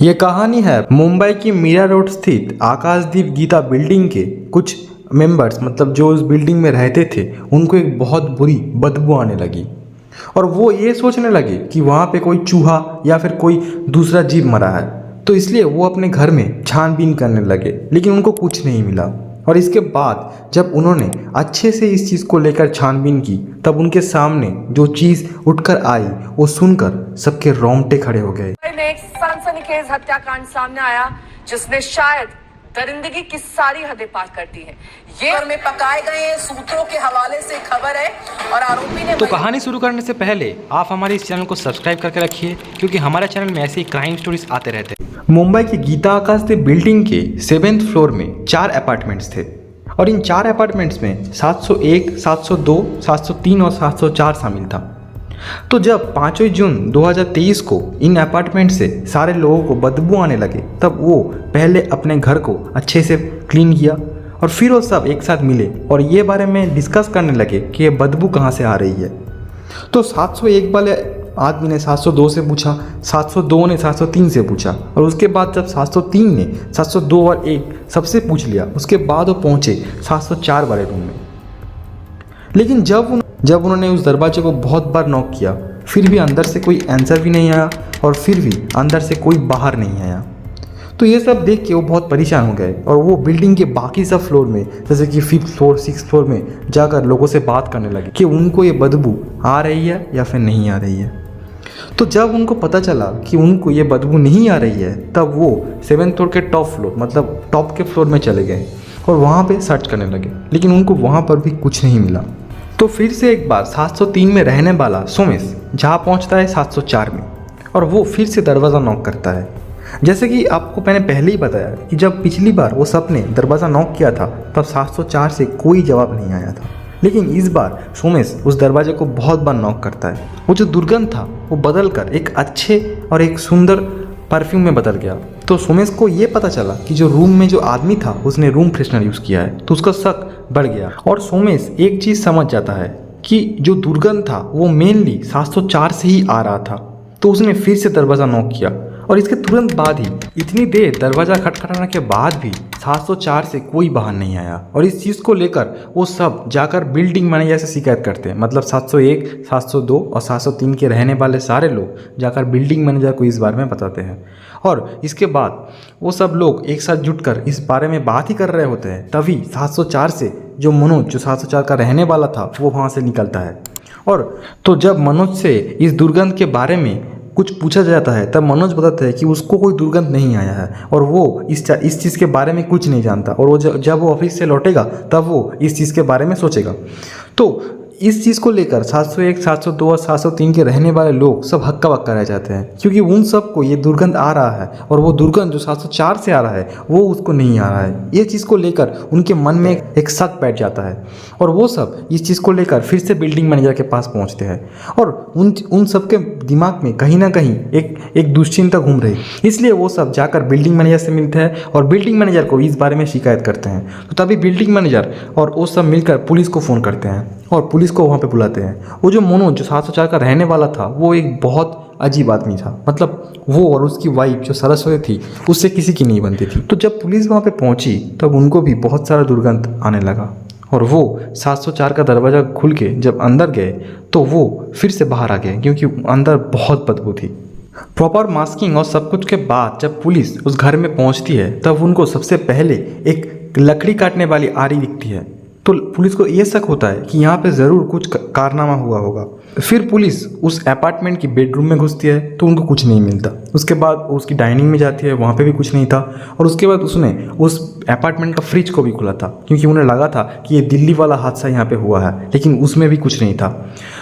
ये कहानी है मुंबई की मीरा रोड स्थित आकाशदीप गीता बिल्डिंग के कुछ मेंबर्स, मतलब जो उस बिल्डिंग में रहते थे, उनको एक बहुत बुरी बदबू आने लगी और वो ये सोचने लगे कि वहाँ पे कोई चूहा या फिर कोई दूसरा जीव मरा है। तो इसलिए वो अपने घर में छानबीन करने लगे, लेकिन उनको कुछ नहीं मिला। और इसके बाद जब उन्होंने अच्छे से इस चीज़ को लेकर छानबीन की, तब उनके सामने जो चीज़ उठकर आई वो सुनकर सबके रोंगटे खड़े हो गए। एक सनसनीखेज हत्याकांड सामने आया जिसने शायद दरिंदगी की सारी हदें पार कर दी है। ये में पकाए गए सूत्रों के हवाले से खबर है और आरोपी ने तो कहानी शुरू करने से पहले आप हमारे इस चैनल को सब्सक्राइब करके रखिए, क्योंकि हमारे चैनल में ऐसे ही क्राइम स्टोरीज आते रहते हैं। मुंबई की गीता आकाशदीप बिल्डिंग के 7th फ्लोर में 4 अपार्टमेंट्स थे और इन 4 अपार्टमेंट्स में 701, 702, 703 और 704 शामिल था। तो जब 5 जून 2023 को इन अपार्टमेंट से सारे लोगों को बदबू आने लगे, तब वो पहले अपने घर को अच्छे से क्लीन किया और फिर वो सब एक साथ मिले और ये बारे में डिस्कस करने लगे कि ये बदबू कहाँ से आ रही है। तो 701 वाले आदमी ने 702 से पूछा, 702 ने 703 से पूछा और उसके बाद जब 703 ने 702 और 1 सबसे पूछ लिया, उसके बाद वो पहुँचे 704 वाले रूम में। लेकिन जब उन्होंने उस दरवाजे को बहुत बार नॉक किया, फिर भी अंदर से कोई आंसर भी नहीं आया और फिर भी अंदर से कोई बाहर नहीं आया। तो ये सब देख के वो बहुत परेशान हो गए और वो बिल्डिंग के बाकी सब फ्लोर में, जैसे कि 5th फ्लोर, 6th फ्लोर में जाकर लोगों से बात करने लगे कि उनको ये बदबू आ रही है या फिर नहीं आ रही है। तो जब उनको पता चला कि उनको ये बदबू नहीं आ रही है, तब वो 7th फ्लोर के टॉप फ्लोर, मतलब टॉप के फ्लोर में चले गए और वहाँ पे सर्च करने लगे, लेकिन उनको वहाँ पर भी कुछ नहीं मिला। तो फिर से एक बार 703 में रहने वाला सोमेश जहाँ पहुँचता है 704 में और वो फिर से दरवाज़ा नॉक करता है। जैसे कि आपको मैंने पहले ही बताया कि जब पिछली बार वो सब ने दरवाज़ा नॉक किया था, तब 704 से कोई जवाब नहीं आया था। लेकिन इस बार सोमेश उस दरवाजे को बहुत बार नॉक करता है। वो जो दुर्गंध था वो बदल कर एक अच्छे और एक सुंदर परफ्यूम में बदल गया। तो सोमेश को ये पता चला कि जो रूम में जो आदमी था उसने रूम फ्रेशनर यूज़ किया है, तो उसका शक बढ़ गया और सोमेश एक चीज़ समझ जाता है कि जो दुर्गंध था वो मेनली 704 से ही आ रहा था। तो उसने फिर से दरवाज़ा नॉक किया और इसके तुरंत बाद ही, इतनी देर दरवाज़ा खटखटाने के बाद भी 704 से कोई बाहर नहीं आया। और इस चीज़ को लेकर वो सब जाकर बिल्डिंग मैनेजर से शिकायत करते हैं, मतलब 701, 702 और 703 के रहने वाले सारे लोग जाकर बिल्डिंग मैनेजर को इस बारे में बताते हैं। और इसके बाद वो सब लोग एक साथ जुटकर इस बारे में बात ही कर रहे होते हैं। तभी 704 से जो मनोज, जो 704 का रहने वाला था, वो वहाँ से निकलता है। और तो जब मनोज से इस दुर्गंध के बारे में कुछ पूछा जाता है, तब मनोज बताता है कि उसको कोई दुर्गंध नहीं आया है और वो इस चीज़ के बारे में कुछ नहीं जानता और वो जब वो ऑफिस से लौटेगा तब वो इस चीज़ के बारे में सोचेगा। तो इस चीज़ को लेकर 701, 702 और 703 के रहने वाले लोग सब हक्का बक्का रह जाते हैं, क्योंकि उन सब को ये दुर्गंध आ रहा है और वो दुर्गंध जो 704 से आ रहा है वो उसको नहीं आ रहा है। ये चीज़ को लेकर उनके मन में एक शक बैठ जाता है और वो सब इस चीज़ को लेकर फिर से बिल्डिंग मैनेजर के पास पहुँचते हैं और उन सब के दिमाग में कहीं ना कहीं एक दुश्चिंता घूम रही। इसलिए वो सब जाकर बिल्डिंग मैनेजर से मिलते हैं और बिल्डिंग मैनेजर को इस बारे में शिकायत करते हैं। तो तभी बिल्डिंग मैनेजर और वो सब मिलकर पुलिस को फ़ोन करते हैं और पुलिस को वहाँ पे बुलाते हैं। वो जो मनोज, जो 704 का रहने वाला था, वो एक बहुत अजीब आदमी था। मतलब वो और उसकी वाइफ जो सरस्वती थी, उससे किसी की नहीं बनती थी। तो जब पुलिस वहाँ पे पहुँची तब उनको भी बहुत सारा दुर्गंध आने लगा और वो 704 का दरवाज़ा खुल के जब अंदर गए तो वो फिर से बाहर आ गए, क्योंकि अंदर बहुत बदबू थी। प्रॉपर मास्किंग और सब कुछ के बाद जब पुलिस उस घर में पहुँचती है, तब उनको सबसे पहले एक लकड़ी काटने वाली आरी दिखती है। तो पुलिस को ये शक होता है कि यहाँ पे ज़रूर कुछ कारनामा हुआ होगा। फिर पुलिस उस अपार्टमेंट की बेडरूम में घुसती है तो उनको कुछ नहीं मिलता। उसके बाद उसकी डाइनिंग में जाती है, वहाँ पे भी कुछ नहीं था। और उसके बाद उसने उस अपार्टमेंट का फ्रिज को भी खुला था, क्योंकि उन्हें लगा था कि ये दिल्ली वाला हादसा यहाँ पे हुआ है, लेकिन उसमें भी कुछ नहीं था।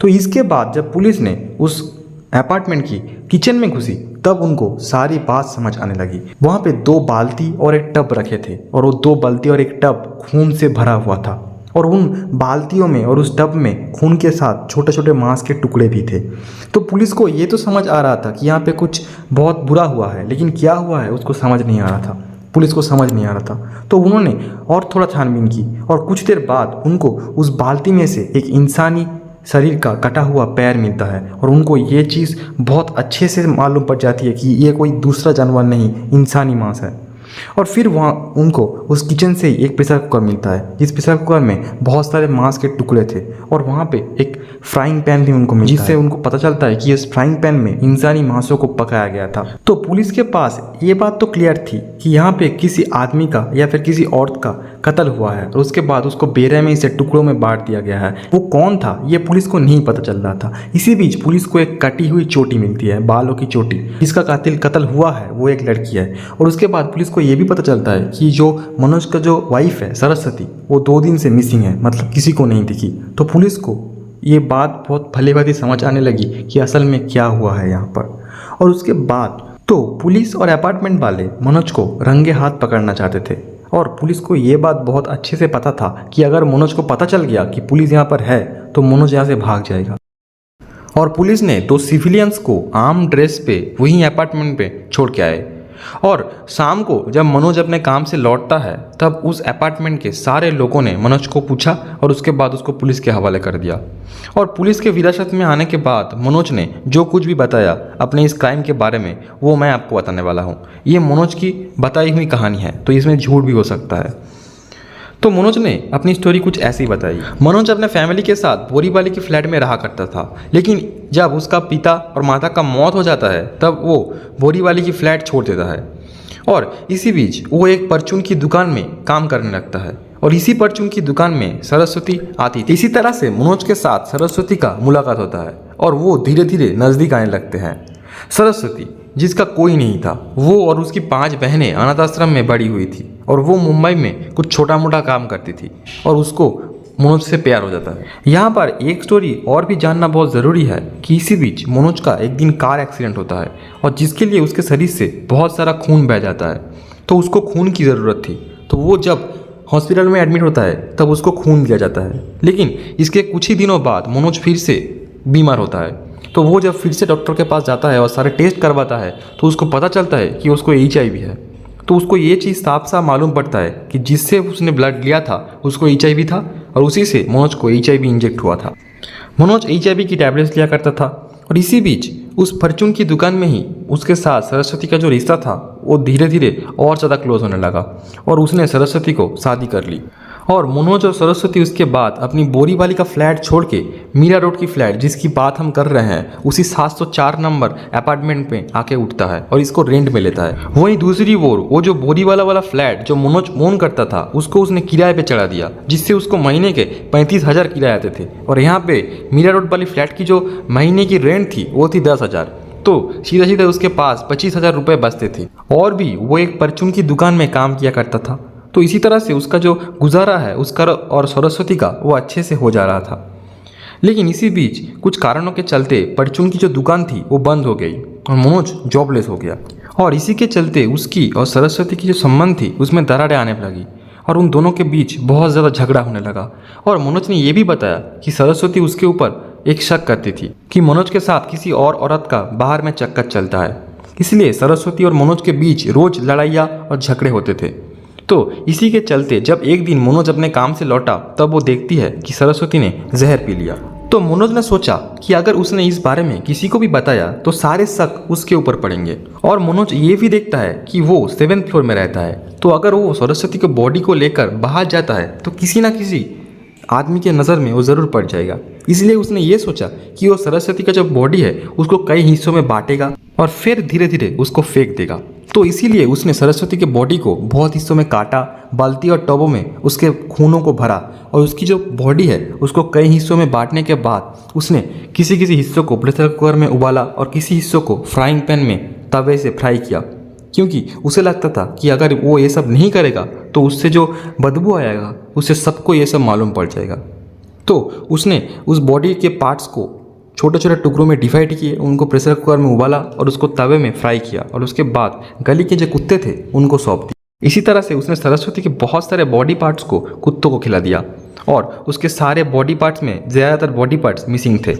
तो इसके बाद जब पुलिस ने उस अपार्टमेंट की किचन में घुसी, तब उनको सारी बात समझ आने लगी। वहाँ पे 2 बाल्टी और एक टब रखे थे और वो 2 बाल्टी और एक टब खून से भरा हुआ था और उन बाल्टियों में और उस टब में खून के साथ छोटे छोटे मांस के टुकड़े भी थे। तो पुलिस को ये तो समझ आ रहा था कि यहाँ पे कुछ बहुत बुरा हुआ है, लेकिन क्या हुआ है उसको समझ नहीं आ रहा था। पुलिस को समझ नहीं आ रहा था। तो उन्होंने और थोड़ा छानबीन की और कुछ देर बाद उनको उस बाल्टी में से एक इंसानी शरीर का कटा हुआ पैर मिलता है और उनको ये चीज़ बहुत अच्छे से मालूम पड़ जाती है कि ये कोई दूसरा जानवर नहीं, इंसानी मांस है। और फिर वहाँ उनको उस किचन से ही एक प्रेशर कुकर मिलता है, जिस प्रेशर कुकर में बहुत सारे मांस के टुकड़े थे और वहाँ पे एक फ्राइंग पैन भी उनको मिलता है, जिससे उनको पता चलता है कि इस फ्राइंग पैन में इंसानी मांसों को पकाया गया था। तो पुलिस के पास ये बात तो क्लियर थी कि यहाँ पे किसी आदमी का या फिर किसी औरत का कत्ल हुआ है और उसके बाद उसको बेरहमी से टुकड़ों में बांट दिया गया है। वो कौन था ये पुलिस को नहीं पता चल रहा था। इसी बीच पुलिस को एक कटी हुई चोटी मिलती है, बालों की चोटी, जिसका कत्ल हुआ है वो एक लड़की है। और उसके बाद पुलिस को ये भी पता चलता है कि जो मनोज का जो वाइफ है सरस्वती, वो 2 दिन से मिसिंग है, मतलब किसी को नहीं दिखी। तो पुलिस को ये बात बहुत भली भांति समझ आने लगी कि असल में क्या हुआ है यहाँ पर। और उसके बाद तो पुलिस और अपार्टमेंट वाले मनोज को रंगे हाथ पकड़ना चाहते थे और पुलिस को ये बात बहुत अच्छे से पता था कि अगर मनोज को पता चल गया कि पुलिस यहाँ पर है तो मनोज यहाँ से भाग जाएगा। और पुलिस ने 2 सिविलियंस को आर्म ड्रेस पे वहीं अपार्टमेंट पे छोड़ के आए। और शाम को जब मनोज अपने काम से लौटता है तब उस अपार्टमेंट के सारे लोगों ने मनोज को पूछा और उसके बाद उसको पुलिस के हवाले कर दिया। और पुलिस के विरासत में आने के बाद मनोज ने जो कुछ भी बताया अपने इस क्राइम के बारे में वो मैं आपको बताने वाला हूँ। ये मनोज की बताई हुई कहानी है तो इसमें झूठ भी हो सकता है। तो मनोज ने अपनी स्टोरी कुछ ऐसी बताई। मनोज अपने फैमिली के साथ बोरीवाली के फ्लैट में रहा करता था, लेकिन जब उसका पिता और माता का मौत हो जाता है तब वो बोरीवाली की फ्लैट छोड़ देता है और इसी बीच वो एक परचून की दुकान में काम करने लगता है और इसी परचून की दुकान में सरस्वती आती थी। इसी तरह से मनोज के साथ सरस्वती का मुलाकात होता है और वो धीरे धीरे नज़दीक आने लगते हैं। सरस्वती जिसका कोई नहीं था, वो और उसकी 5 बहनें अनाथ आश्रम में बड़ी हुई थी और वो मुंबई में कुछ छोटा मोटा काम करती थी और उसको मनोज से प्यार हो जाता है। यहाँ पर एक स्टोरी और भी जानना बहुत ज़रूरी है कि इसी बीच मनोज का एक दिन कार एक्सीडेंट होता है और जिसके लिए उसके शरीर से बहुत सारा खून बह जाता है। तो उसको खून की ज़रूरत थी, तो वो जब हॉस्पिटल में एडमिट होता है तब उसको खून दिया जाता है। लेकिन इसके कुछ ही दिनों बाद मनोज फिर से बीमार होता है। तो वो जब फिर से डॉक्टर के पास जाता है और सारे टेस्ट करवाता है तो उसको पता चलता है कि उसको HIV है। तो उसको ये चीज़ साफ साफ मालूम पड़ता है कि जिससे उसने ब्लड लिया था उसको HIV था और उसी से मनोज को HIV इंजेक्ट हुआ था। मनोज HIV की टैबलेट्स लिया करता था और इसी बीच उस परचून की दुकान में ही उसके साथ सरस्वती का जो रिश्ता था वो धीरे धीरे और ज़्यादा क्लोज होने लगा और उसने सरस्वती को शादी कर ली। और मनोज और सरस्वती उसके बाद अपनी बोरीवाली का फ्लैट छोड़ के मीरा रोड की फ्लैट जिसकी बात हम कर रहे हैं उसी 704 नंबर अपार्टमेंट में आके उठता है और इसको रेंट में लेता है। वहीं दूसरी ओर वो जो बोरीवाला वाला फ्लैट जो मनोज ओन करता था उसको उसने किराए पे चढ़ा दिया, जिससे उसको महीने के 35,000 किराए आते थे और यहाँ पे मीरा रोड वाली फ्लैट की जो महीने की रेंट थी वो थी 10,000। तो सीधा सीधा उसके पास 25,000 रुपये बचते थे और भी वो एक परचून की दुकान में काम किया करता था। तो इसी तरह से उसका जो गुजारा है उसका और सरस्वती का वो अच्छे से हो जा रहा था। लेकिन इसी बीच कुछ कारणों के चलते परचून की जो दुकान थी वो बंद हो गई और मनोज जॉबलेस हो गया और इसी के चलते उसकी और सरस्वती की जो संबंध थी उसमें दरारें आने लगी और उन दोनों के बीच बहुत ज़्यादा झगड़ा होने लगा। और मनोज ने यह भी बताया कि सरस्वती उसके ऊपर एक शक करती थी कि मनोज के साथ किसी और औरत का बाहर में चक्कर चलता है, इसलिए सरस्वती और मनोज के बीच रोज लड़ाइयाँ और झगड़े होते थे। तो इसी के चलते जब एक दिन मनोज अपने काम से लौटा तब वो देखती है कि सरस्वती ने जहर पी लिया। तो मनोज ने सोचा कि अगर उसने इस बारे में किसी को भी बताया तो सारे शक उसके ऊपर पड़ेंगे। और मनोज ये भी देखता है कि वो 7th फ्लोर में रहता है, तो अगर वो सरस्वती के बॉडी को लेकर बाहर जाता है तो किसी ना किसी आदमी के नज़र में वो ज़रूर पड़ जाएगा। इसलिए उसने ये सोचा कि वो सरस्वती का जो बॉडी है उसको कई हिस्सों में बांटेगा और फिर धीरे धीरे उसको फेंक देगा। तो इसीलिए उसने सरस्वती के बॉडी को बहुत हिस्सों में काटा, बाल्टी और टबों में उसके खूनों को भरा और उसकी जो बॉडी है उसको कई हिस्सों में बांटने के बाद उसने किसी किसी हिस्सों को प्रेशर कुकर में उबाला और किसी हिस्सों को फ्राइंग पैन में तवे से फ्राई किया, क्योंकि उसे लगता था कि अगर वो ये सब नहीं करेगा तो उससे जो बदबू आएगा उससे सबको ये सब मालूम पड़ जाएगा। तो उसने उस बॉडी के पार्ट्स को छोटे छोटे टुकड़ों में डिवाइड किए, उनको प्रेशर कुकर में उबाला और उसको तवे में फ्राई किया और उसके बाद गली के जो कुत्ते थे उनको सौंप दिया। इसी तरह से उसने सरस्वती के बहुत सारे बॉडी पार्ट्स को कुत्तों को खिला दिया और उसके सारे बॉडी पार्ट्स में ज़्यादातर बॉडी पार्ट्स मिसिंग थे।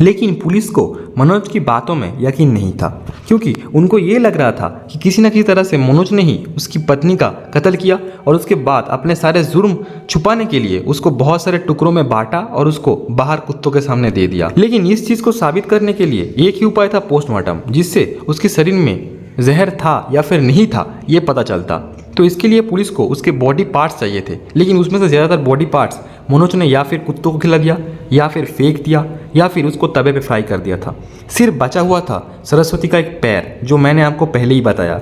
लेकिन पुलिस को मनोज की बातों में यकीन नहीं था, क्योंकि उनको ये लग रहा था कि किसी न किसी तरह से मनोज ने ही उसकी पत्नी का कत्ल किया और उसके बाद अपने सारे जुर्म छुपाने के लिए उसको बहुत सारे टुकड़ों में बांटा और उसको बाहर कुत्तों के सामने दे दिया। लेकिन इस चीज़ को साबित करने के लिए एक ही उपाय था, पोस्टमार्टम, जिससे उसके शरीर में जहर था या फिर नहीं था ये पता चलता। तो इसके लिए पुलिस को उसके बॉडी पार्ट्स चाहिए थे, लेकिन उसमें से ज़्यादातर बॉडी पार्ट्स मनोज ने या फिर कुत्तों को खिला दिया या फिर फेंक दिया या फिर उसको तवे पे फ्राई कर दिया था। सिर्फ बचा हुआ था सरस्वती का एक पैर, जो मैंने आपको पहले ही बताया।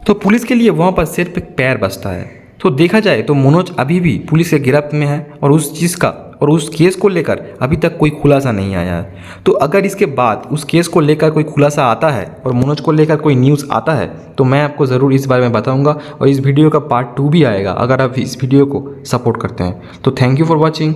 तो पुलिस के लिए वहाँ पर सिर्फ एक पैर बचता है। तो देखा जाए तो मनोज अभी भी पुलिस के गिरफ्त में है और उस केस को लेकर अभी तक कोई खुलासा नहीं आया है। तो अगर इसके बाद उस केस को लेकर कोई खुलासा आता है और मनोज को लेकर कोई न्यूज़ आता है तो मैं आपको ज़रूर इस बारे में बताऊंगा और इस वीडियो का पार्ट 2 भी आएगा अगर आप इस वीडियो को सपोर्ट करते हैं। तो थैंक यू फॉर वॉचिंग।